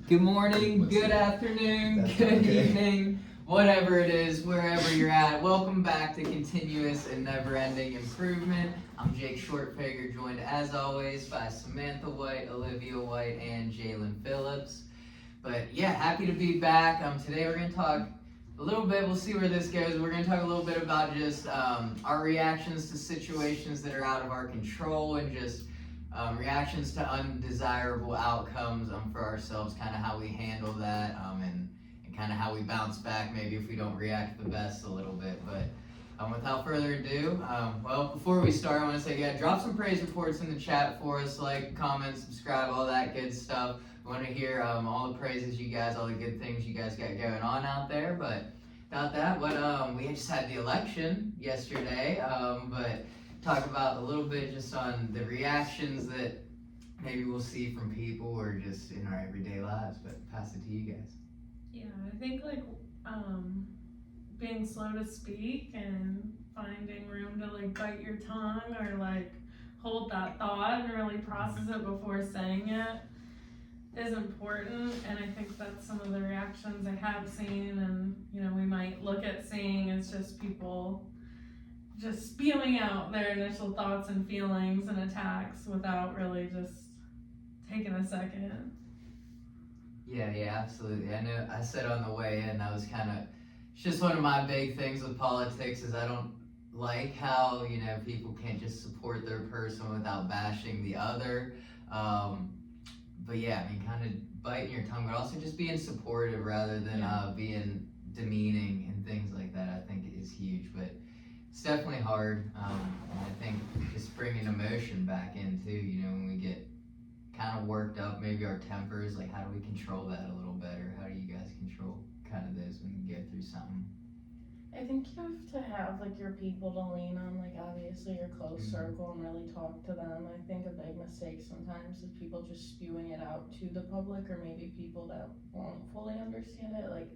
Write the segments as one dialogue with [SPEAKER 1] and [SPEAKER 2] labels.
[SPEAKER 1] Good morning, good afternoon, good evening, whatever it is, wherever you're at. Welcome back to Continuous and Never-Ending Improvement. I'm Jake Shortfager, joined as always by Samantha White, Olivia White, and Jalen Phillips. But yeah, happy to be back. Today we're going to talk a little bit, we'll see where this goes. We're going to talk a little bit about just our reactions to situations that are out of our control and just reactions to undesirable outcomes for ourselves, kind of how we handle that and kind of how we bounce back maybe if we don't react the best a little bit. But without further ado, well, before we start, I want to say, yeah, drop some praise reports in the chat for us, like, comment, subscribe, all that good stuff. We want to hear all the praises you guys, all the good things you guys got going on out there. But about that, we just had the election yesterday, but talk about a little bit just on the reactions that maybe we'll see from people or just in our everyday lives. But pass it to you guys.
[SPEAKER 2] Yeah, I think being slow to speak and finding room to bite your tongue or hold that thought and really process it before saying it is important. And I think that's some of the reactions I have seen, and we might look at seeing as just people just spewing out their initial thoughts and feelings and attacks without really just taking a second.
[SPEAKER 1] Yeah, absolutely. I know I said on the way in, that was it's just one of my big things with politics is I don't like how, people can't just support their person without bashing the other. But yeah, I mean, kind of biting your tongue, but also just being supportive rather than being demeaning and things like that, I think is huge. But it's definitely hard. And I think just bringing emotion back in too, when we get kind of worked up, maybe our tempers, how do we control that a little better? How do you guys control kind of those when you go through something?
[SPEAKER 3] I think you have to have your people to lean on, obviously your close circle, and really talk to them. I think a big mistake sometimes is people just spewing it out to the public, or maybe people that won't fully understand it.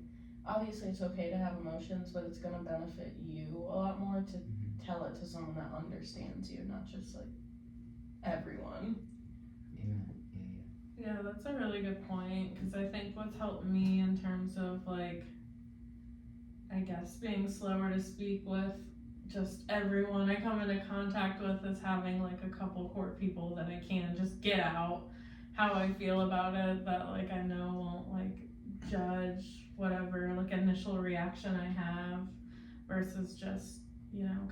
[SPEAKER 3] Obviously it's okay to have emotions, but it's going to benefit you a lot more to tell it to someone that understands you, not just everyone.
[SPEAKER 2] Yeah, that's a really good point, because I think what's helped me in terms of I guess being slower to speak with just everyone I come into contact with is having a couple core people that I can just get out how I feel about it, that I know won't judge whatever initial reaction I have, versus just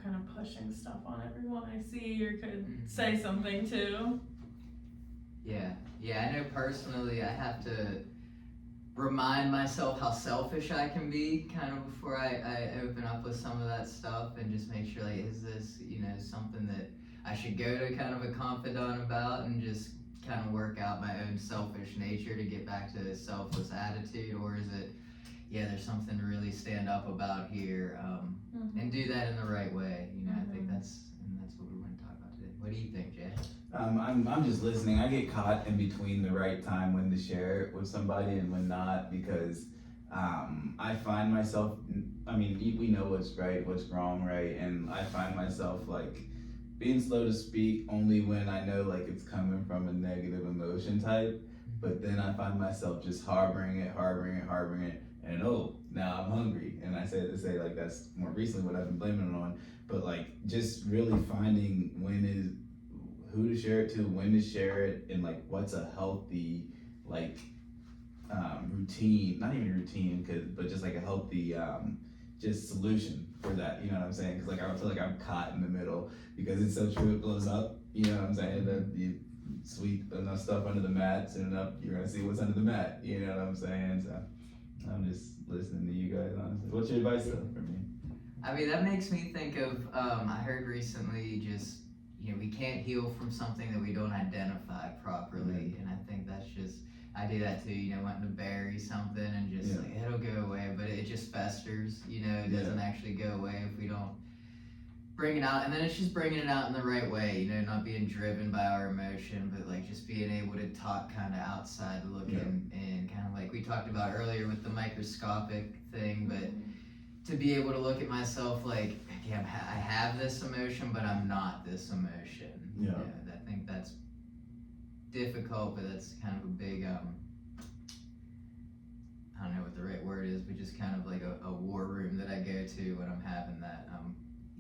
[SPEAKER 2] kind of pushing stuff on everyone I see or could say something to.
[SPEAKER 1] Yeah, I know personally I have to remind myself how selfish I can be kind of before I open up with some of that stuff, and just make sure is this something that I should go to kind of a confidant about and just kind of work out my own selfish nature to get back to a selfless attitude, or is it there's something to really stand up about here, and do that in the right way. I think that's what we're going to talk about today. What do you think, Jay?
[SPEAKER 4] I'm just listening. I get caught in between the right time when to share it with somebody and when not, because I find myself, we know what's right, what's wrong, right? And I find myself being slow to speak only when I know it's coming from a negative emotion type, but then I find myself just harboring it, and now I'm hungry. And I say to say that's more recently what I've been blaming it on, but just really finding who to share it to, when to share it, and what's a healthy routine, not even routine, but just a healthy just solution for that, you know what I'm saying? Because I feel I'm caught in the middle, because it's so true, it blows up, you know what I'm saying? That you sweep enough stuff under the mat, soon enough you're gonna see what's under the mat, you know what I'm saying? So I'm just listening to you guys, honestly. What's your advice though for me?
[SPEAKER 1] I mean, that makes me think of, I heard recently just, we can't heal from something that we don't identify properly. And I think that's just, I do that too, wanting to bury something and just it'll go away, but it just festers, it doesn't actually go away if we don't bring it out. And then it's just bringing it out in the right way, not being driven by our emotion, but just being able to talk kind of outside looking and kind of we talked about earlier with the microscopic thing, but to be able to look at myself I have this emotion, but I'm not this emotion. I think that's difficult, but that's kind of a big kind of like a war room that I go to when I'm having that.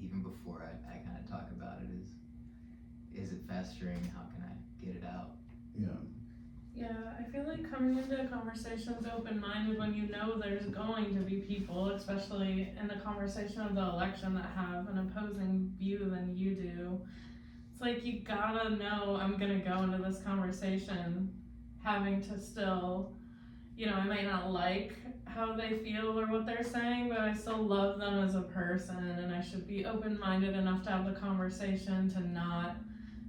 [SPEAKER 1] Even before I kind of talk about it, is it festering? How can I get it out?
[SPEAKER 4] Yeah.
[SPEAKER 2] Yeah, I feel like coming into conversations open-minded when you know there's going to be people, especially in the conversation of the election, that have an opposing view than you do. It's like you gotta know I'm gonna go into this conversation having to still, I might not like how they feel or what they're saying, but I still love them as a person, and I should be open-minded enough to have the conversation to not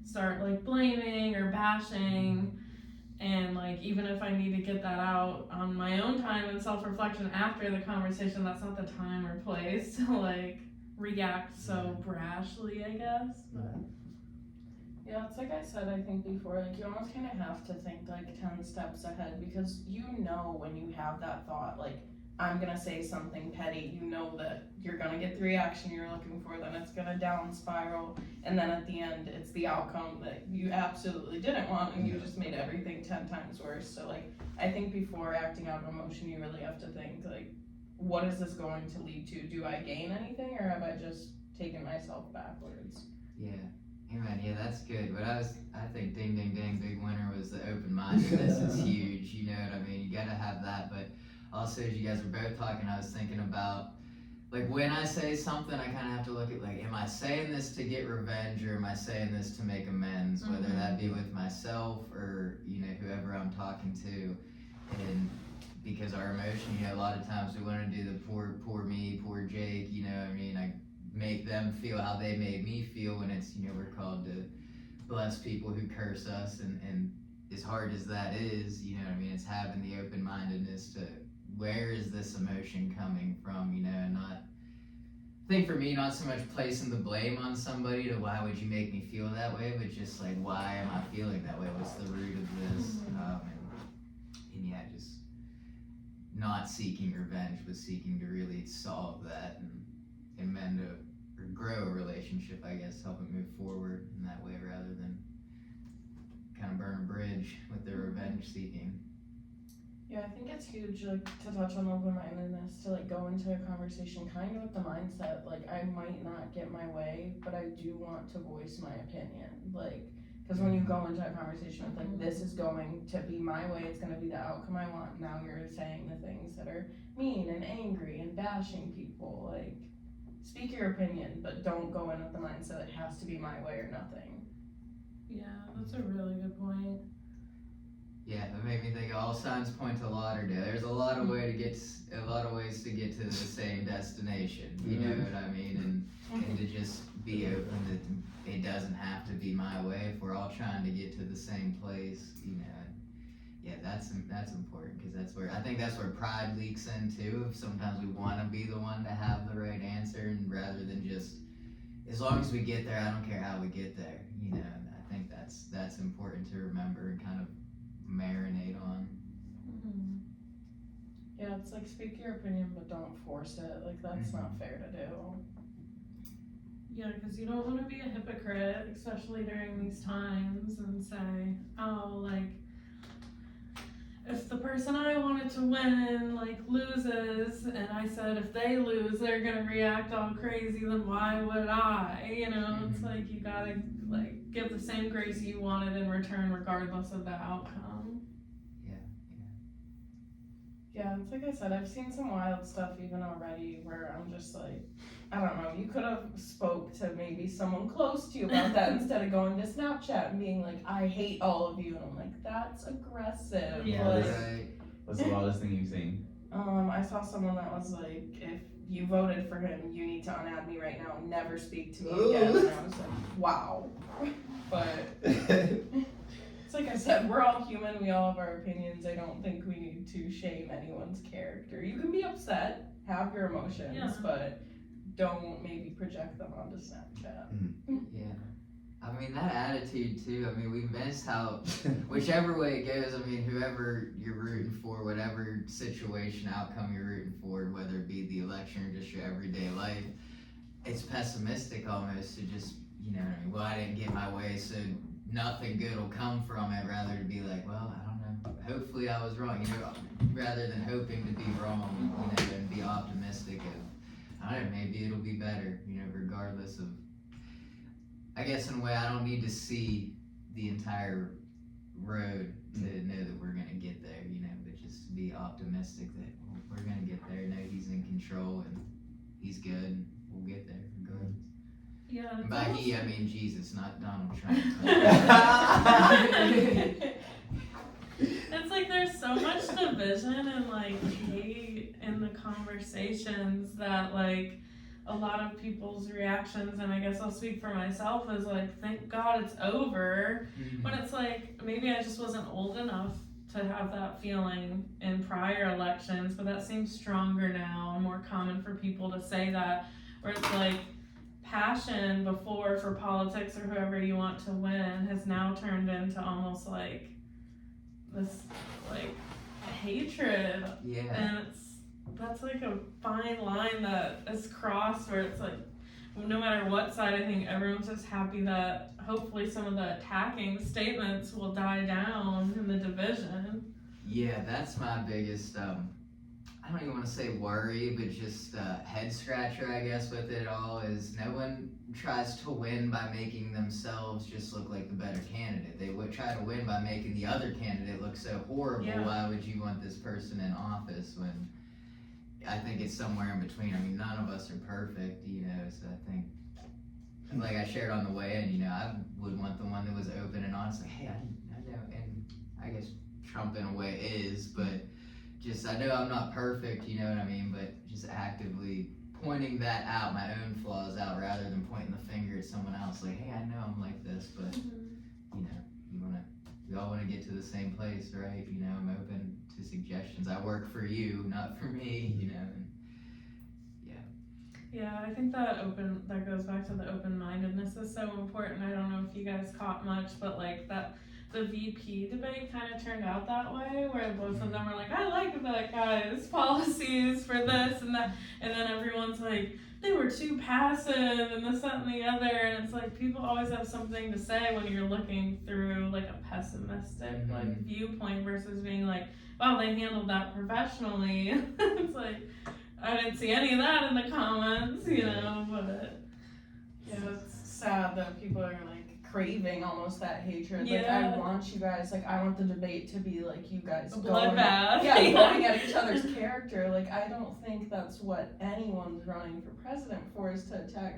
[SPEAKER 2] start like blaming or bashing. And like, even if I need to get that out on my own time and self-reflection after the conversation, that's not the time or place to like react so brashly, I guess. But
[SPEAKER 3] Yeah, it's like I said, I think before, like you almost kind of have to think like 10 steps ahead, because you know when you have that thought, like I'm gonna say something petty, you know that you're gonna get the reaction you're looking for, then it's gonna down spiral, and then at the end it's the outcome that you absolutely didn't want, and you just made everything 10 times worse. So like, I think before acting out of emotion, you really have to think like, what is this going to lead to? Do I gain anything, or have I just taken myself backwards?
[SPEAKER 1] Yeah. Amen. Yeah, that's good. But I think ding, ding, ding, big winner was the open-mindedness is huge. You know what I mean? You gotta have that. But also, as you guys were both talking, I was thinking about, like, when I say something, I kind of have to look at, like, am I saying this to get revenge, or am I saying this to make amends? Whether that be with myself or, whoever I'm talking to. And because our emotion, a lot of times we want to do the poor me, poor Jake, I make them feel how they made me feel when it's, we're called to bless people who curse us, and as hard as that is, it's having the open-mindedness to, where is this emotion coming from, and not, I think for me, not so much placing the blame on somebody to why would you make me feel that way, but just like, why am I feeling that way? What's the root of this? And yeah, just not seeking revenge, but seeking to really solve that and mend or grow a relationship, I guess, help it move forward in that way rather than kind of burn a bridge with the revenge seeking.
[SPEAKER 3] Yeah, I think it's huge, like, to touch on open-mindedness, to, like, go into a conversation kind of with the mindset, like, I might not get my way, but I do want to voice my opinion, like, because when you go into a conversation with, like, this is going to be my way, it's going to be the outcome I want, now you're saying the things that are mean and angry and bashing people, like, speak your opinion, but don't go in with the mindset it has to be my way or nothing.
[SPEAKER 2] yeah, that's a really good point.
[SPEAKER 1] Yeah, that made me think all signs point to Lauderdale. There's a lot of ways to get to the same destination. You know what I mean? And to just be open that it doesn't have to be my way if we're all trying to get to the same place. Yeah, that's important, because that's where pride leaks in too. Sometimes we want to be the one to have the right answer, and rather than just, as long as we get there, I don't care how we get there. And I think that's important to remember and kind of marinate on.
[SPEAKER 3] Yeah, it's like, speak your opinion, but don't force it. Like, that's not fair to do.
[SPEAKER 2] Yeah, because you don't want to be a hypocrite, especially during these times, and say, oh, like, if the person I wanted to win, like, loses, and I said if they lose, they're gonna react all crazy, then why would I? It's like, you gotta, like, give the same grace you wanted in return, regardless of the outcome.
[SPEAKER 3] Yeah, it's like I said, I've seen some wild stuff even already where I'm just like, I don't know, you could have spoke to maybe someone close to you about that instead of going to Snapchat and being like, I hate all of you, and I'm like, that's aggressive.
[SPEAKER 2] Yeah.
[SPEAKER 3] Like,
[SPEAKER 4] What's the wildest thing you've seen?
[SPEAKER 3] I saw someone that was like, if you voted for him, you need to unadd me right now and never speak to me again. And I was like, wow. But it's like I said, we're all human, we all have our opinions. I don't think we need to shame anyone's character. You can be upset, have your emotions, but don't maybe project them onto Snapchat.
[SPEAKER 1] Yeah. I mean, that attitude too, we miss how, whichever way it goes, whoever you're rooting for, whatever situation, outcome you're rooting for, whether it be the election or just your everyday life, it's pessimistic almost to just, well, I didn't get my way, so nothing good will come from it, rather to be like, well, I don't know, hopefully I was wrong, rather than hoping to be wrong, and be optimistic of, I don't know, maybe it'll be better, regardless of, I guess in a way I don't need to see the entire road to know that we're gonna get there, but just to be optimistic that we're gonna get there, know he's in control and he's good, and we'll get there regardless.
[SPEAKER 2] Yeah.
[SPEAKER 1] And by he, I mean Jesus, not Donald Trump.
[SPEAKER 2] It's like there's so much division and like hate in the conversations that like a lot of people's reactions, and I guess I'll speak for myself, is like, thank God it's over. When it's like, maybe I just wasn't old enough to have that feeling in prior elections, but that seems stronger now and more common for people to say that, where it's like passion before for politics or whoever you want to win has now turned into almost like this like hatred.
[SPEAKER 1] Yeah.
[SPEAKER 2] And that's like a fine line that is crossed, where it's like no matter what side, I think everyone's just happy that hopefully some of the attacking statements will die down in the division.
[SPEAKER 1] Yeah, that's my biggest, I don't even want to say worry, but just head scratcher, I guess, with it all, is no one tries to win by making themselves just look like the better candidate. They would try to win by making the other candidate look so horrible.
[SPEAKER 2] Yeah.
[SPEAKER 1] Why would you want this person in office when I think it's somewhere in between. I mean, none of us are perfect, so I think, like I shared on the way in, I would want the one that was open and honest, like, hey, I know, and I guess Trump in a way is, but just, I know I'm not perfect, you know what I mean, but just actively pointing that out, my own flaws out, rather than pointing the finger at someone else, like, hey, I know I'm like this, but, we all want to get to the same place, right? I'm open to suggestions. I work for you, not for me, and
[SPEAKER 2] Yeah, I think that goes back to the open-mindedness is so important. I don't know if you guys caught much, but like the VP debate kind of turned out that way, where both of them were like, I like that guy's policies for this and that, and then everyone's like, they were too passive and this, that, and the other, and it's like people always have something to say when you're looking through like a pessimistic like viewpoint versus being like, wow, they handled that professionally. It's like, I didn't see any of that in the comments, but
[SPEAKER 3] Yeah, it's sad that people are like craving almost that hatred. Like,
[SPEAKER 2] Yeah.
[SPEAKER 3] I want you guys, like, I want the debate to be like you guys
[SPEAKER 2] a
[SPEAKER 3] going,
[SPEAKER 2] bloodbath.
[SPEAKER 3] going at each other's character. Like, I don't think that's what anyone's running for president for, is to attack.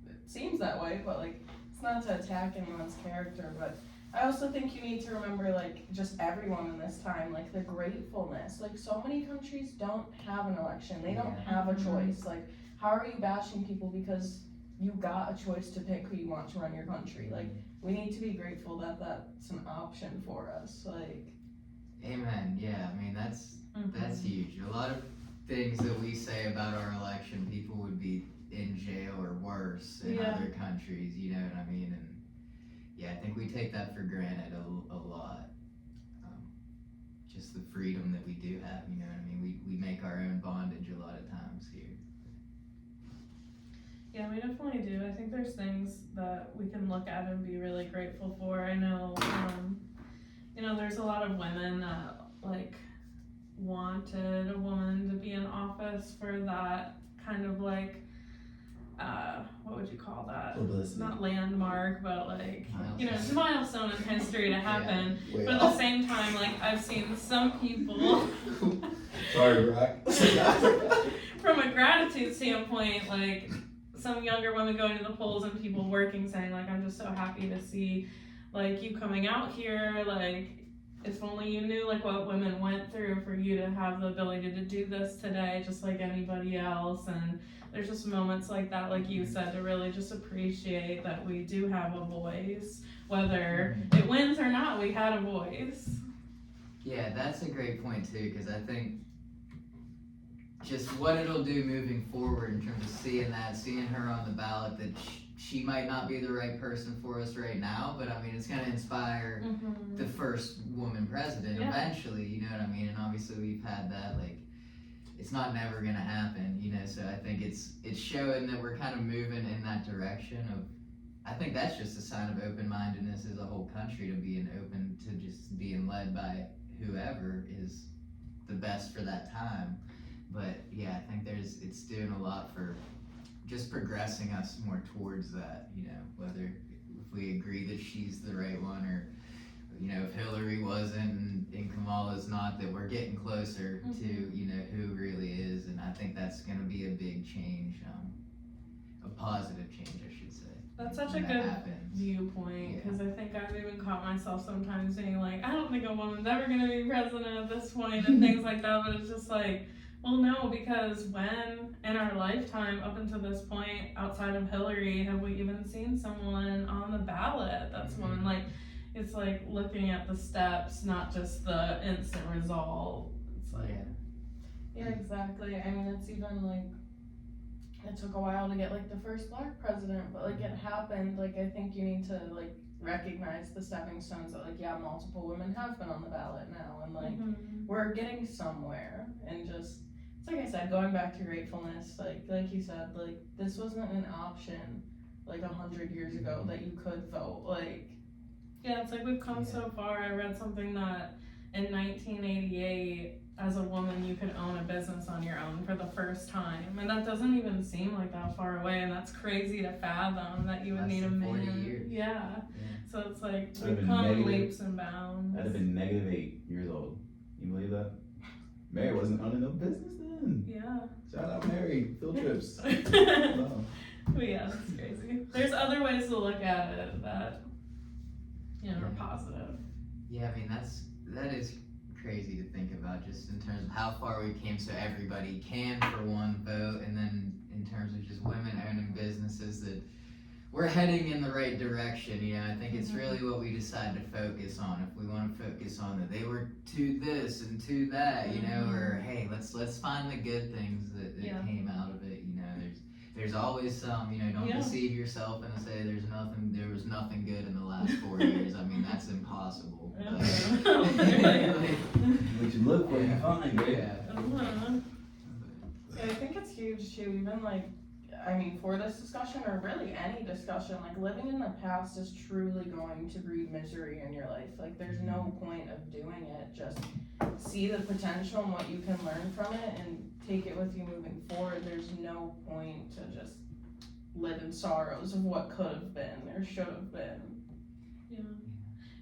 [SPEAKER 3] It seems that way, but like, it's not to attack anyone's character. But I also think you need to remember, like, just everyone in this time, like, the gratefulness. Like, so many countries don't have an election. They don't have a choice. Like, how are you bashing people because you got a choice to pick who you want to run your country? Like, we need to be grateful that that's an option for us. Like,
[SPEAKER 1] amen. Yeah, I mean, that's huge. A lot of things that we say about our election, people would be in jail or worse in
[SPEAKER 2] Yeah.
[SPEAKER 1] other countries, you know what I mean? And yeah, I think we take that for granted a lot. Just the freedom that we do have, you know what I mean? We make our own bondage a lot of times here.
[SPEAKER 2] Yeah, we definitely do. I think there's things that we can look at and be really grateful for. I know, there's a lot of women that like wanted a woman to be in office for that kind of like, what would you call that?
[SPEAKER 4] Publicity.
[SPEAKER 2] Not landmark, but like,
[SPEAKER 1] Milestone.
[SPEAKER 2] milestone in history to happen.
[SPEAKER 4] Way
[SPEAKER 2] But at the same time, like, I've seen some people
[SPEAKER 4] Sorry, Brock.
[SPEAKER 2] from a gratitude standpoint, like some younger women going to the polls and people working saying like, I'm just so happy to see like you coming out here, like if only you knew like what women went through for you to have the ability to do this today just like anybody else. And there's just moments like that, like you said, to really just appreciate that we do have a voice, whether it wins or not, we had a voice.
[SPEAKER 1] Yeah, that's a great point too, because I think just what it'll do moving forward in terms of seeing her on the ballot, that she might not be the right person for us right now, but I mean, it's going to inspire the first woman president eventually, you know what I mean? And obviously we've had that, like, it's not never going to happen, so I think it's showing that we're kind of moving in that direction of, I think that's just a sign of open-mindedness as a whole country, to being open to just being led by whoever is the best for that time. But yeah, I think it's doing a lot for just progressing us more towards that, whether if we agree that she's the right one, or if Hillary wasn't and Kamala's not, that we're getting closer to who really is. And I think that's going to be a big change, a positive change, I should say.
[SPEAKER 2] That's such a
[SPEAKER 1] when that
[SPEAKER 2] good
[SPEAKER 1] happens.
[SPEAKER 2] viewpoint, because I think I've even caught myself sometimes being like, I don't think a woman's ever going to be president at this point and things like that, but it's just like, well, no, because when in our lifetime up until this point, outside of Hillary, have we even seen someone on the ballot that's a woman? Like, it's like looking at the steps, not just the instant result. It's like,
[SPEAKER 3] Yeah, exactly. I mean, it's even like, it took a while to get like the first black president, but like it happened. Like, I think you need to like recognize the stepping stones that like, yeah, multiple women have been on the ballot now, and like we're getting somewhere. And just, it's like I said, going back to gratefulness, like you said, like this wasn't an option like 100 years ago that you could vote. Like,
[SPEAKER 2] yeah, it's like we've come so far. I read something that in 1988, as a woman, you could own a business on your own for the first time. And that doesn't even seem like that far away. And that's crazy to fathom that you would
[SPEAKER 1] Less
[SPEAKER 2] need a
[SPEAKER 1] than 40
[SPEAKER 2] man.
[SPEAKER 1] years.
[SPEAKER 2] Yeah. So it's like
[SPEAKER 4] I'd have
[SPEAKER 2] we've
[SPEAKER 4] been
[SPEAKER 2] come
[SPEAKER 4] negative.
[SPEAKER 2] leaps and bounds.
[SPEAKER 4] I'd have been -8 years old. You believe that? Mary wasn't owning no business then.
[SPEAKER 2] Yeah.
[SPEAKER 4] Shout out Mary. Field trips.
[SPEAKER 2] But
[SPEAKER 4] Wow.
[SPEAKER 2] yeah, it's crazy. There's other ways to look at it that, are
[SPEAKER 1] Yeah.
[SPEAKER 2] positive.
[SPEAKER 1] Yeah, I mean, that is crazy to think about, just in terms of how far we came so everybody can for one vote, and then in terms of just women owning businesses, that we're heading in the right direction. I think it's really what we decide to focus on. If we want to focus on that they were to this and to that, or hey, let's find the good things that came out of it. There's always some, don't deceive yourself and say there was nothing good in the last 4 years. I mean, that's impossible.
[SPEAKER 4] What you look for, you find, right?
[SPEAKER 1] Yeah.
[SPEAKER 3] I think it's huge too, even like, I mean, for this discussion, or really any discussion, like living in the past is truly going to breed misery in your life. Like, there's no point of doing it. Just see the potential and what you can learn from it and take it with you moving forward. There's no point to just live in sorrows of what could have been or should have been.
[SPEAKER 2] Yeah.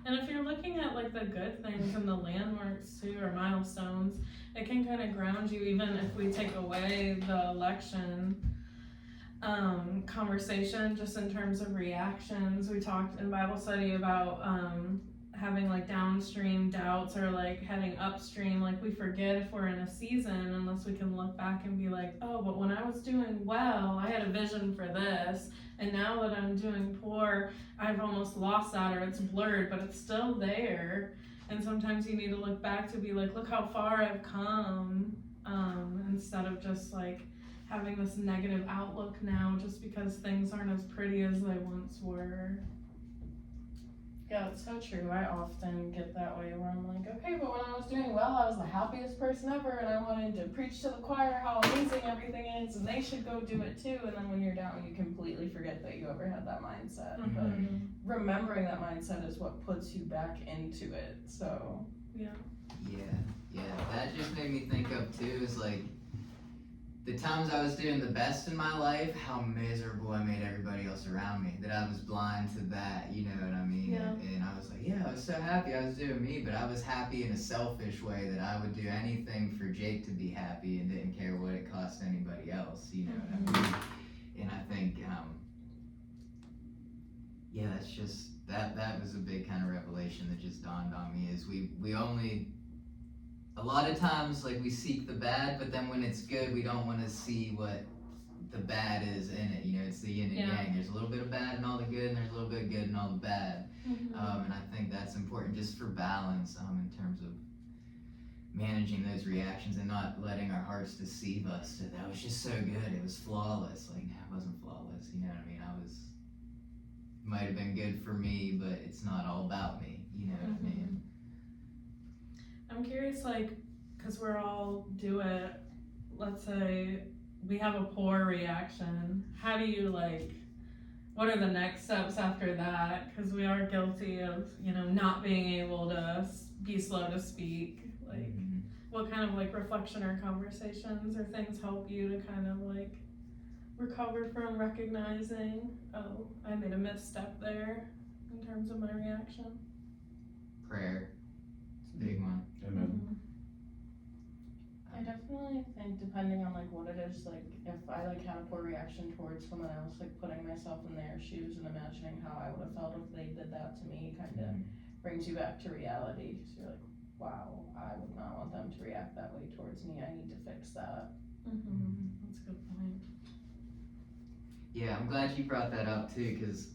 [SPEAKER 2] And if you're looking at like the good things and the landmarks too, or milestones, it can kind of ground you, even if we take away the election conversation, just in terms of reactions. We talked in Bible study about having like downstream doubts, or like heading upstream. Like, we forget if we're in a season unless we can look back and be like, oh, but when I was doing well, I had a vision for this, and now that I'm doing poor, I've almost lost that, or it's blurred, but it's still there. And sometimes you need to look back to be like, look how far I've come, instead of just like having this negative outlook now just because things aren't as pretty as they once were.
[SPEAKER 3] Yeah, it's so true. I often get that way where I'm like, okay, but when I was doing well, I was the happiest person ever, and I wanted to preach to the choir how amazing everything is, and they should go do it too. And then when you're down, you completely forget that you ever had that mindset. But remembering that mindset is what puts you back into it. So
[SPEAKER 1] Yeah, that just made me think of too, is like the times I was doing the best in my life, how miserable I made everybody else around me, that I was blind to that, you know what I mean?
[SPEAKER 2] Yeah.
[SPEAKER 1] And I was like, I was so happy I was doing me, but I was happy in a selfish way, that I would do anything for Jake to be happy and didn't care what it cost anybody else, you know what I mean? And I think, that's just, that was a big kind of revelation that just dawned on me, is we only, a lot of times, like, we seek the bad, but then when it's good, we don't want to see what the bad is in it. It's the yin and yang. There's a little bit of bad in all the good, and there's a little bit of good in all the bad. And I think that's important just for balance, in terms of managing those reactions and not letting our hearts deceive us that was just so good, it was flawless. Like, no, it wasn't flawless, you know what I mean? Might have been good for me, but it's not all about me, you know what I mean?
[SPEAKER 2] I'm curious, like, because we're all do it, let's say we have a poor reaction, how do you, like, what are the next steps after that? Because we are guilty of, not being able to be slow to speak? Like, what kind of like reflection or conversations or things help you to kind of like recover from recognizing, oh, I made a misstep there in terms of my reaction?
[SPEAKER 1] Prayer. It's a big one.
[SPEAKER 4] Amen.
[SPEAKER 3] I definitely think depending on like what it is, like if I like had a poor reaction towards someone else, like putting myself in their shoes and imagining how I would have felt if they did that to me kind of brings you back to reality. So you're like, wow, I would not want them to react that way towards me. I need to fix that.
[SPEAKER 2] That's a good point.
[SPEAKER 1] Yeah, I'm glad you brought that up too, because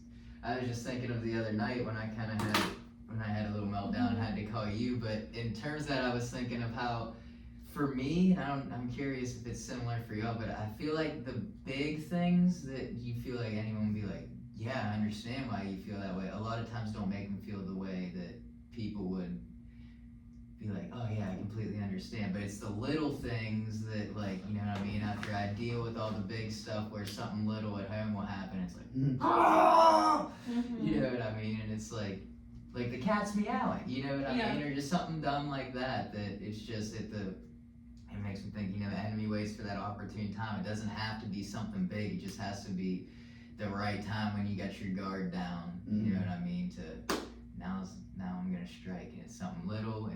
[SPEAKER 1] I was just thinking of the other night when I had a little meltdown, had to call you. But in terms of that, I was thinking of how, for me, and I'm curious if it's similar for y'all, but I feel like the big things that you feel like anyone would be like, yeah, I understand why you feel that way, a lot of times don't make them feel the way that people would be like, oh yeah, I completely understand. But it's the little things that, like, you know what I mean, after I deal with all the big stuff where something little at home will happen, it's like, ah! You know what I mean? And it's like the cat's meowing, you know what I mean? Or just something dumb like that, that it's just it makes me think, you know, the enemy waits for that opportune time. It doesn't have to be something big, it just has to be the right time when you got your guard down, you know what I mean, to now I'm gonna strike, and it's something little,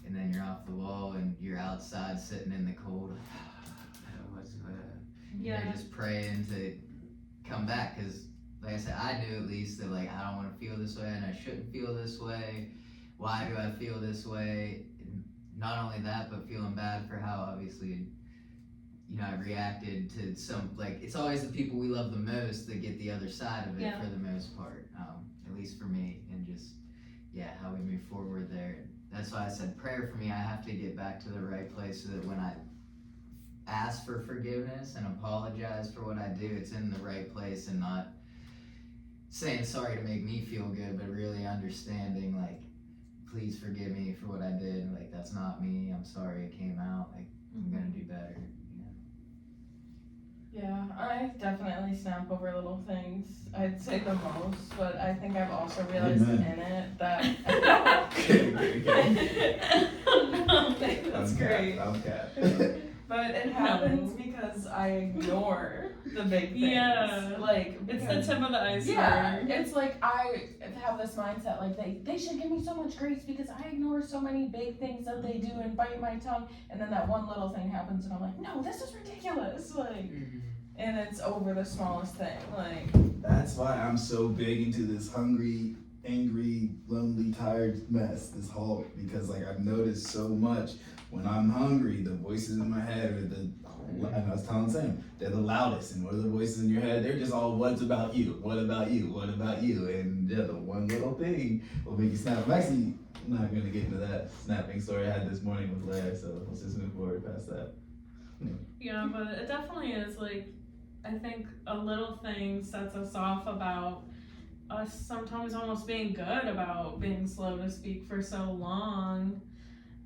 [SPEAKER 1] and then you're off the wall and you're outside sitting in the cold, you're just praying to come back, because like I said, I knew at least that like I don't want to feel this way and I shouldn't feel this way. Why do I feel this way? And not only that, but feeling bad for how obviously, you know, I reacted to some, like, it's always the people we love the most that get the other side of it for the most part, at least for me, and just, how we move forward there. That's why I said prayer for me, I have to get back to the right place so that when I ask for forgiveness and apologize for what I do, it's in the right place and not saying sorry to make me feel good, but really understanding, like, please forgive me for what I did, like, that's not me, I'm sorry it came out, like, I'm gonna do better, you know?
[SPEAKER 3] Yeah, I definitely snap over little things. I'd say the most, but I think I've also realized in it that that's great.
[SPEAKER 4] I'm cat.
[SPEAKER 3] But it happens because I ignore the big things.
[SPEAKER 2] Yeah.
[SPEAKER 3] Like,
[SPEAKER 2] It's the tip of the iceberg.
[SPEAKER 3] yeah, it's like I have this mindset like they should give me so much grace because I ignore so many big things that they do and bite my tongue, and then that one little thing happens and I'm like, no, this is ridiculous, like, and it's over the smallest thing, like.
[SPEAKER 5] That's why I'm so big into this hungry, angry, lonely, tired mess, this Hulk, because like I've noticed so much when I'm hungry, the voices in my head are and I was telling Sam, they're the loudest, and what are the voices in your head? They're just all, what's about you? What about you? What about you? And the one little thing will make you snap. I'm actually not gonna get into that snapping story I had this morning with Leia, so let's just move forward past that.
[SPEAKER 2] Yeah, but it definitely is like, I think a little thing sets us off about us sometimes almost being good about being slow to speak for so long.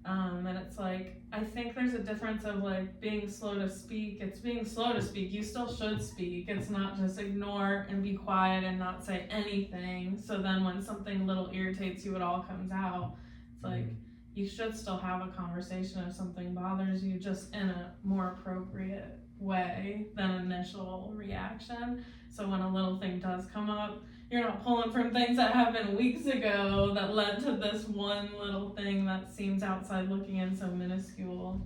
[SPEAKER 2] And it's like, I think there's a difference of like being slow to speak. It's being slow to speak. You still should speak. It's not just ignore and be quiet and not say anything. So then when something little irritates you, it all comes out. It's like, you should still have a conversation if something bothers you, just in a more appropriate way than initial reaction. So when a little thing does come up, you're not pulling from things that happened weeks ago that led to this one little thing that seems outside looking in, so minuscule,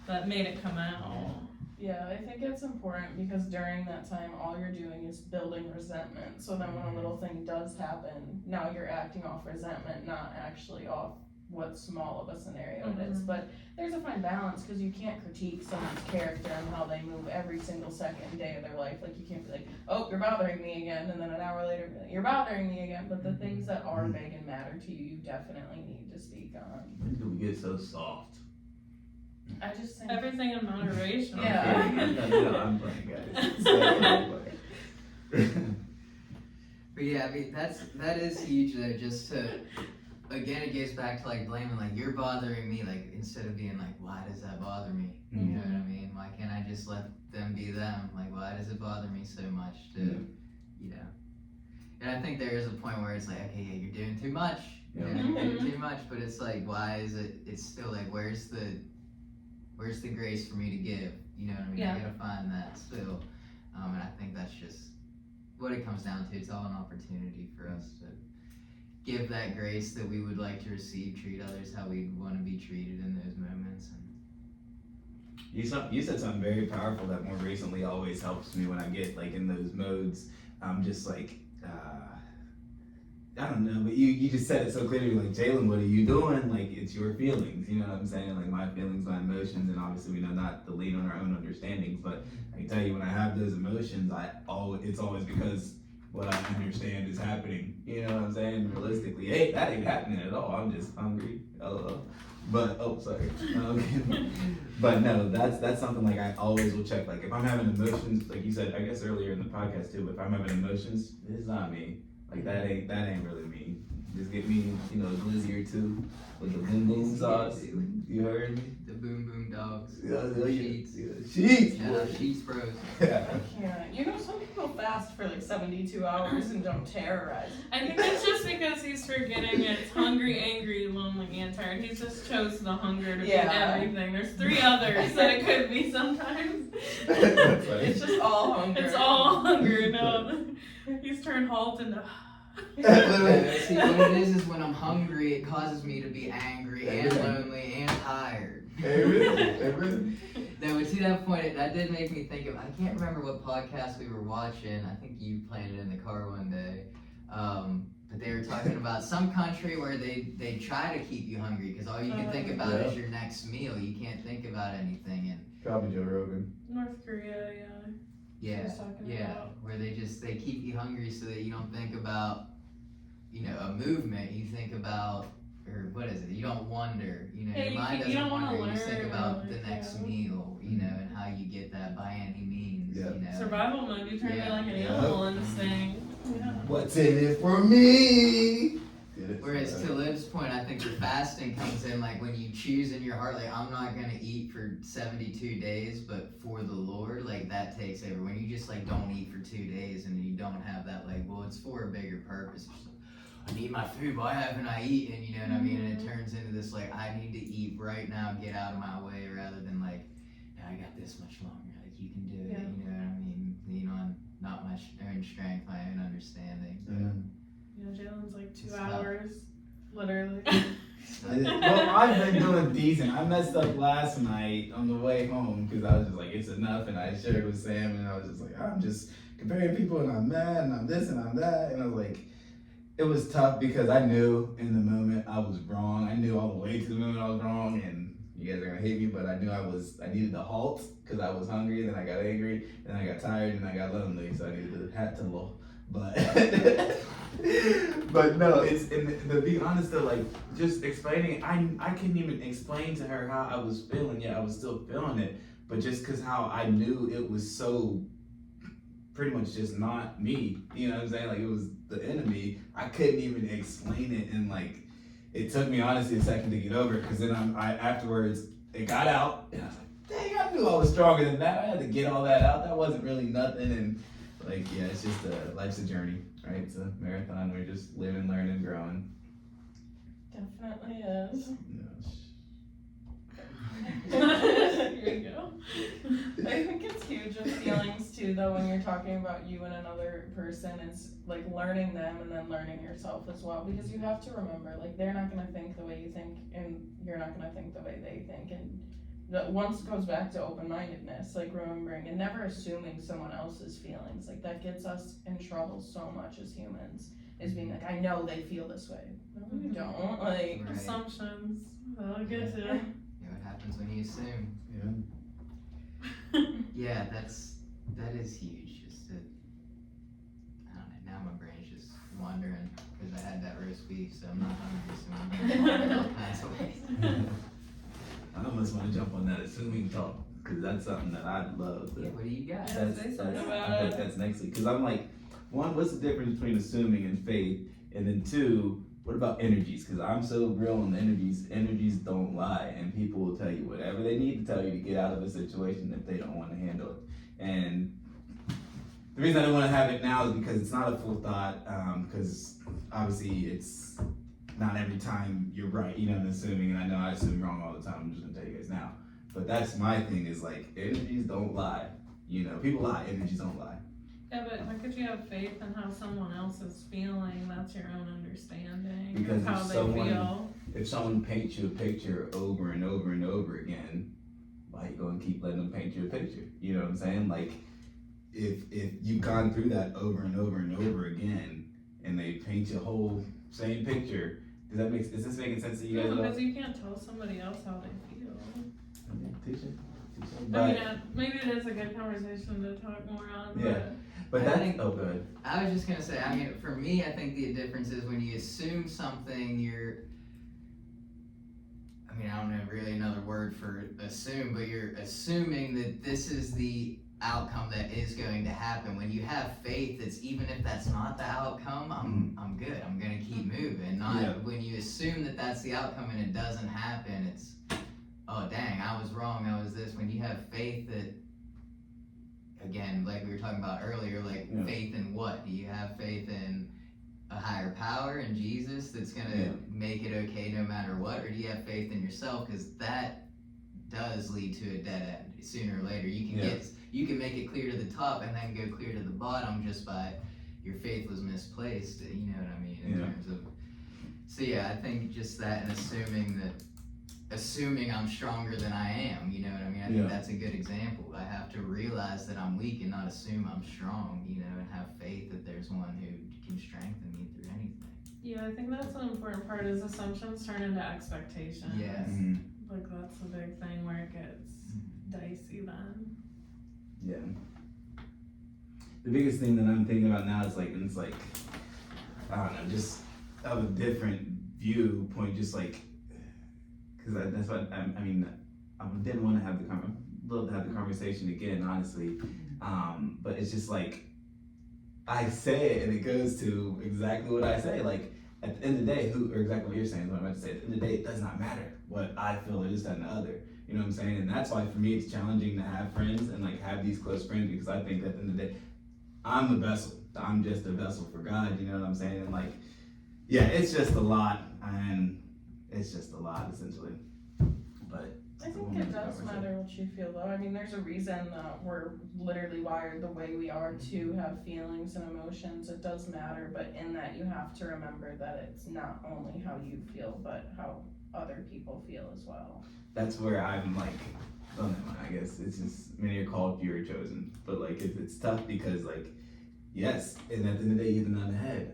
[SPEAKER 2] that made it come out.
[SPEAKER 3] Yeah, I think it's important because during that time, all you're doing is building resentment. So then when a little thing does happen, now you're acting off resentment, not actually off what small of a scenario it is. But there's a fine balance because you can't critique someone's character and how they move every single second and day of their life. Like, you can't be like, oh, you're bothering me again, and then an hour later, be like, you're bothering me again. But the things that are big and matter to you, you definitely need to speak on.
[SPEAKER 4] When do we get so soft?
[SPEAKER 3] I just think
[SPEAKER 2] Everything in moderation.
[SPEAKER 3] Yeah.
[SPEAKER 4] No, I'm playing, guys.
[SPEAKER 1] But yeah, I mean, that is huge though, just to, again, it goes back to like blaming, like, you're bothering me, like, instead of being like, why does that bother me? You know what I mean? Why can't I just let them be them? Like, why does it bother me so much to, you know? And I think there is a point where it's like, okay, yeah, you're doing too much.
[SPEAKER 4] You know?
[SPEAKER 1] Too much, but it's like, why is it? It's still like, where's the grace for me to give? You know what I mean?
[SPEAKER 2] Yeah.
[SPEAKER 1] I gotta find that still, and I think that's just what it comes down to. It's all an opportunity for us to give that grace that we would like to receive, treat others how we want to be treated in those moments. And
[SPEAKER 4] You said something very powerful that more recently always helps me when I get like in those modes. I'm just like, I don't know, but you just said it so clearly, like, Jalen, what are you doing? Like, it's your feelings, you know what I'm saying? Like, my feelings, my emotions, and obviously we know not to lean on our own understandings, but I can tell you when I have those emotions, it's always because what I understand is happening, you know what I'm saying? Realistically, hey, that ain't happening at all, I'm just hungry, but, sorry. But no, that's something like I always will check, like, if I'm having emotions, like you said, I guess earlier in the podcast too, but if I'm having emotions, it's not me. Like, that ain't really me. Just get me, you know, a glizzy or two with the boom boom sauce. You heard me?
[SPEAKER 1] the boom boom dogs,
[SPEAKER 4] Sheets.
[SPEAKER 1] sheets,
[SPEAKER 4] Sheets.
[SPEAKER 1] shout out Sheets Bros.
[SPEAKER 4] Yeah.
[SPEAKER 3] I can't. You know, some people fast for like 72 hours and don't terrorize.
[SPEAKER 2] I think it's just because he's forgetting it's hungry, angry, lonely, and tired. He's just chose the hunger to be everything. There's 3 others that it could be sometimes.
[SPEAKER 3] It's just all hunger.
[SPEAKER 2] It's all hunger. No, he's turned halt into.
[SPEAKER 1] See, what it is when I'm hungry, it causes me to be angry and lonely and tired.
[SPEAKER 4] Amen.
[SPEAKER 1] No, but to that point, that did make me think of, I can't remember what podcast we were watching. I think you played it in the car one day. But they were talking about some country where they try to keep you hungry because all you can think about is your next meal. You can't think about anything. And
[SPEAKER 4] Probably Joe Rogan.
[SPEAKER 2] North Korea, yeah.
[SPEAKER 1] yeah,
[SPEAKER 2] was talking
[SPEAKER 1] yeah,
[SPEAKER 2] about.
[SPEAKER 1] where they keep you hungry so that you don't think about, you know, a movement. You think about, or what is it? You don't wonder. You know,
[SPEAKER 2] Yeah,
[SPEAKER 1] your
[SPEAKER 2] you
[SPEAKER 1] mind
[SPEAKER 2] keep- you
[SPEAKER 1] doesn't
[SPEAKER 2] don't wanna
[SPEAKER 1] wonder. You think
[SPEAKER 2] learn
[SPEAKER 1] about
[SPEAKER 2] or,
[SPEAKER 1] the
[SPEAKER 2] like,
[SPEAKER 1] next
[SPEAKER 2] yeah.
[SPEAKER 1] meal. You know, and how you get that by any means.
[SPEAKER 4] Yeah.
[SPEAKER 1] You know.
[SPEAKER 2] Survival mode, you turn me
[SPEAKER 1] Yeah.
[SPEAKER 2] like an
[SPEAKER 4] Yeah.
[SPEAKER 2] animal instinct. Yeah.
[SPEAKER 5] What's in it for me?
[SPEAKER 1] Whereas to Liv's point, I think the fasting comes in like when you choose in your heart, like I'm not gonna eat for 72 days, but for the Lord, like that takes over. When you just like don't eat for 2 days and you don't have that like, well, it's for a bigger purpose. It's just like, I need my food. Why haven't I eaten? You know what I mean? And it turns into this like I need to eat right now, get out of my way, rather than like, no, I got this much longer. Like you can do it.
[SPEAKER 2] Yeah.
[SPEAKER 1] You know what I mean? Lean on not my own strength, my own understanding.
[SPEAKER 2] Yeah, Jalen's like 2
[SPEAKER 1] It's tough.
[SPEAKER 2] hours, literally.
[SPEAKER 5] Well, I've been doing decent. I messed up last night on the way home because I was just like, it's enough. And I shared with Sam and I was just like, I'm just comparing people and I'm mad and I'm this and I'm that. And I was like, it was tough because I knew in the moment I was wrong. I knew all the way to the moment I was wrong. And you guys are going to hate me, but I knew I needed to halt because I was hungry. Then I got angry. Then I got tired and I got lonely. So I had to lull. But but no, it's to be honest though, like just explaining, I couldn't even explain to her how I was feeling yet. I was still feeling it, but just because how I knew it was so pretty much just not me, you know what I'm saying? Like it was the enemy. I couldn't even explain it, and like it took me honestly a second to get over it. Because then I afterwards it got out, and I was like, dang, I knew I was stronger than that. I had to get all that out. That wasn't really nothing, and. Like, yeah, it's just life's a journey, right? It's a marathon. We're just living, learning, growing.
[SPEAKER 3] Definitely is.
[SPEAKER 2] Here you go.
[SPEAKER 3] I think it's huge with feelings too, though, when you're talking about you and another person. It's like learning them and then learning yourself as well, because you have to remember, like, they're not gonna think the way you think, and you're not gonna think the way they think. And once goes back to open-mindedness, like remembering and never assuming someone else's feelings. Like that gets us in trouble so much as humans, is being like, I know they feel this way. No, you don't. Like,
[SPEAKER 1] Right.
[SPEAKER 2] Assumptions. I'll get
[SPEAKER 1] Yeah,
[SPEAKER 2] to.
[SPEAKER 1] what happens when you assume?
[SPEAKER 5] Yeah.
[SPEAKER 1] Yeah, that is huge. Just to, I don't know. Now my brain's just wandering because I had that roast beef, so I'm not hungry. So I'm wandering all kinds of ways.
[SPEAKER 4] I almost want to jump on that assuming talk because that's something that I love.
[SPEAKER 1] Yeah, what do you got?
[SPEAKER 2] Yeah. say something about
[SPEAKER 4] I
[SPEAKER 2] it.
[SPEAKER 4] think that's next week because I'm like, one, what's the difference between assuming and faith, and then two, what about energies? Because I'm so real on the energies. Energies don't lie, and people will tell you whatever they need to tell you to get out of a situation if they don't want to handle it. And the reason I don't want to have it now is because it's not a full thought. Because obviously it's not every time you're right, you know, I'm assuming, and I know I assume wrong all the time, I'm just gonna tell you guys now. But that's my thing is like, energies don't lie. You know, people lie, energies don't lie.
[SPEAKER 2] Yeah, but how could you have faith in how someone else is feeling? That's your own understanding
[SPEAKER 4] Because
[SPEAKER 2] of how
[SPEAKER 4] if
[SPEAKER 2] they
[SPEAKER 4] someone-
[SPEAKER 2] feel.
[SPEAKER 4] If someone paints you a picture over and over and over again, why you gonna keep letting them paint you a picture? You know what I'm saying? Like, if you've gone through that over and over and over again, and they paint you a whole same picture, is this making sense to you guys
[SPEAKER 2] No,
[SPEAKER 4] at all?
[SPEAKER 2] because you can't tell somebody else how they feel.
[SPEAKER 4] Teach it.
[SPEAKER 2] I
[SPEAKER 4] But,
[SPEAKER 2] mean, maybe it is a good conversation to talk more on.
[SPEAKER 4] Yeah. but
[SPEAKER 1] I
[SPEAKER 4] that's,
[SPEAKER 1] think-
[SPEAKER 4] oh, go ahead.
[SPEAKER 1] I was just gonna say, I mean, for me, I think the difference is when you assume something, I mean, I don't know really another word for assume, but you're assuming that this is the outcome that is going to happen. When you have faith, it's even if that's not the outcome, I'm good. I'm gonna keep moving. Not
[SPEAKER 4] Yeah.
[SPEAKER 1] when you assume that that's the outcome and it doesn't happen. It's oh dang, I was wrong. I was this. When you have faith that, again, like we were talking about earlier, like
[SPEAKER 4] Yeah.
[SPEAKER 1] faith in what? Do you have faith in a higher power in Jesus that's gonna
[SPEAKER 4] Yeah.
[SPEAKER 1] make it okay no matter what, or do you have faith in yourself? Because that does lead to a dead end sooner or later. You can
[SPEAKER 4] Yeah.
[SPEAKER 1] you can make it clear to the top and then go clear to the bottom just by your faith was misplaced. You know what I mean? In
[SPEAKER 4] Yeah.
[SPEAKER 1] terms of, so yeah, I think just that and assuming I'm stronger than I am. You know what I mean? I think
[SPEAKER 4] Yeah.
[SPEAKER 1] that's a good example. I have to realize that I'm weak and not assume I'm strong. You know, and have faith that there's one who can strengthen me through anything.
[SPEAKER 2] Yeah, I think that's an important part is assumptions turn into expectations.
[SPEAKER 1] Yes.
[SPEAKER 4] Mhm.
[SPEAKER 2] Like that's the big thing where it gets dicey then.
[SPEAKER 4] Yeah. The biggest thing that I'm thinking about now is like, and it's like, I don't know, just of a different viewpoint, just like, because that's what I mean. I didn't want to have love to have the conversation again, honestly. But it's just like, I say it and it goes to exactly what I say. Like, at the end of the day, or exactly what you're saying, is what I'm about to say. At the end of the day, it does not matter what I feel or this, that, and the other. You know what I'm saying? And that's why for me it's challenging to have friends and like have these close friends, because I think at the end of the day, I'm the vessel. I'm just a vessel for God, you know what I'm saying? And like, yeah, it's just a lot, and it's just a lot essentially. But
[SPEAKER 3] I think it does matter what you feel though. I mean, there's a reason we're literally wired the way we are to have feelings and emotions. It does matter, but in that you have to remember that it's not only how you feel, but how other people feel as well.
[SPEAKER 4] that's where I'm like, oh never mind, I guess it's just many are called, few are chosen. But like it's tough because like, yes, and at the end of the day you hit the nail on the head.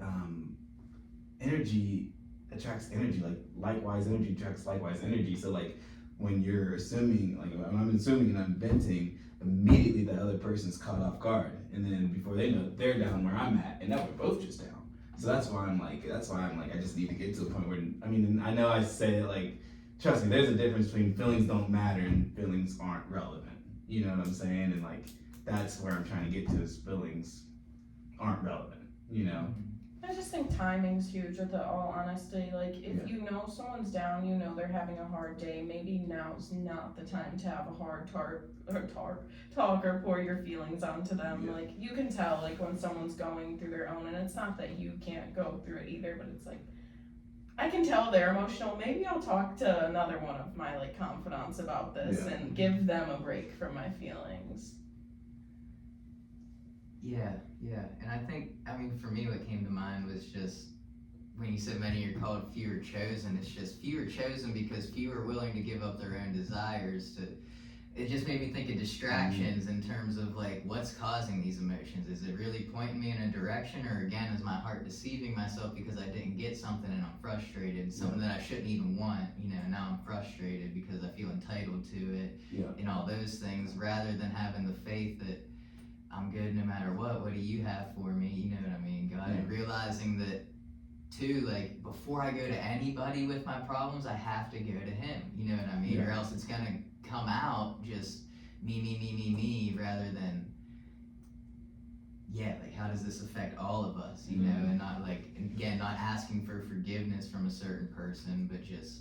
[SPEAKER 4] Energy attracts energy, like likewise energy attracts likewise energy. So like when you're assuming, like when I'm assuming and I'm venting, immediately the other person's caught off guard. And then before they know, they're down where I'm at, and now we're both just down. So that's why I'm like, I just need to get to a point where, I mean, I know I say it like, trust me, there's a difference between feelings don't matter and feelings aren't relevant. You know what I'm saying? And like, that's where I'm trying to get to is feelings aren't relevant, you know?
[SPEAKER 3] I just think timing's huge with it, all honesty. Like, if
[SPEAKER 4] Yeah.
[SPEAKER 3] you know someone's down, you know they're having a hard day, maybe now's not the time to have a hard talk or pour your feelings onto them.
[SPEAKER 4] Yeah.
[SPEAKER 3] Like, you can tell, like, when someone's going through their own, and it's not that you can't go through it either, but it's like, I can tell they're emotional. Maybe I'll talk to another one of my, like, confidants about this
[SPEAKER 4] Yeah.
[SPEAKER 3] and give them a break from my feelings.
[SPEAKER 1] Yeah, and I think, I mean, for me, what came to mind was just when you said many are called, few are chosen. It's just few are chosen because few are willing to give up their own desires. It just made me think of distractions in terms of like what's causing these emotions. Is it really pointing me in a direction, or again, is my heart deceiving myself because I didn't get something and I'm frustrated, something that I shouldn't even want? You know, now I'm frustrated because I feel entitled to it, and all those things, rather than having the faith that I'm good no matter what. What do you have for me? You know what I mean, God? And realizing that too, like before I go to anybody with my problems, I have to go to Him. You know what I mean? Or else it's gonna come out just me, rather than like how does this affect all of us? You know, and not like again, not asking for forgiveness from a certain person, but just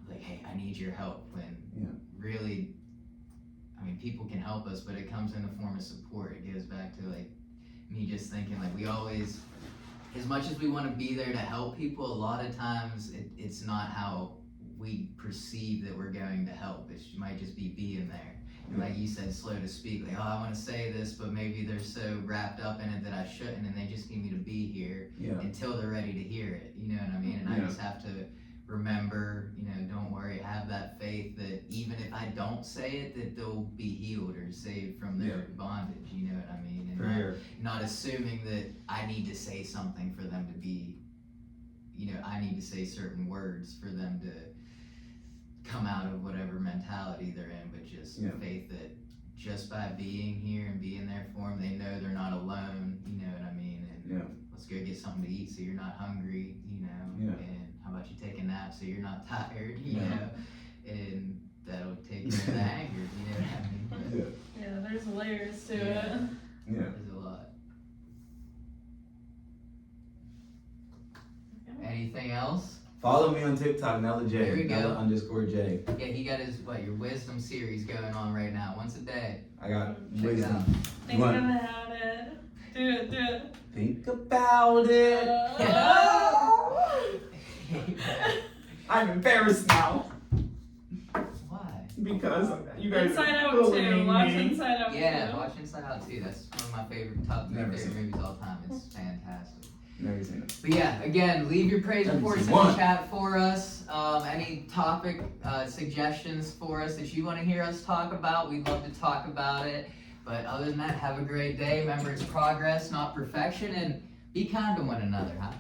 [SPEAKER 1] like, hey, I need your help. When really, I mean, people can help us, but it comes in the form of support. It goes back to like me just thinking like we always as much as we want to be there to help people, a lot of times it's not how we perceive that we're going to help. It might just be being there. And like you said, slow to speak. Like, oh, I want to say this, but maybe they're so wrapped up in it that I shouldn't, and they just need me to be here until they're ready to hear it. You know what I mean? And I just have to remember, don't worry, have that faith that even if I don't say it, that they'll be healed or saved from their bondage. You know what I mean? And not assuming that I need to say something for them to be, I need to say certain words for them to come out of whatever mentality they're in, but just faith that just by being here and being there for them, they know they're not alone. You know what I mean? And let's go get something to eat so you're not hungry. And how about you take a nap so you're not tired? You know, and that'll take care of the anger. You know what I mean? But
[SPEAKER 2] Yeah, there's layers to it.
[SPEAKER 1] there's a lot. Anything else?
[SPEAKER 4] Follow me on TikTok, Nella J.
[SPEAKER 1] There we go.
[SPEAKER 4] Nella_J.
[SPEAKER 1] Yeah, he got his your wisdom series going on right now, once a day.
[SPEAKER 4] I got
[SPEAKER 1] Check it out.
[SPEAKER 4] wisdom.
[SPEAKER 2] Think about it. Do it.
[SPEAKER 4] Think about it. I'm embarrassed now
[SPEAKER 1] Why?
[SPEAKER 4] because you guys
[SPEAKER 2] Inside
[SPEAKER 4] are
[SPEAKER 2] Out
[SPEAKER 4] bullying
[SPEAKER 2] 2. Watch
[SPEAKER 4] me.
[SPEAKER 2] Inside Out 2.
[SPEAKER 1] Yeah, watch Inside Out 2. That's one of my top
[SPEAKER 4] Never
[SPEAKER 1] favorite
[SPEAKER 4] seen it.
[SPEAKER 1] movies all time. It's fantastic.
[SPEAKER 4] Never seen it.
[SPEAKER 1] But yeah, again, leave your praise
[SPEAKER 4] Haven't
[SPEAKER 1] reports in
[SPEAKER 4] seen
[SPEAKER 1] the
[SPEAKER 4] one.
[SPEAKER 1] chat for us. Any topic suggestions for us that you want to hear us talk about, we'd love to talk about it. But other than that, have a great day. Remember, it's progress, not perfection, and be kind to one another, huh?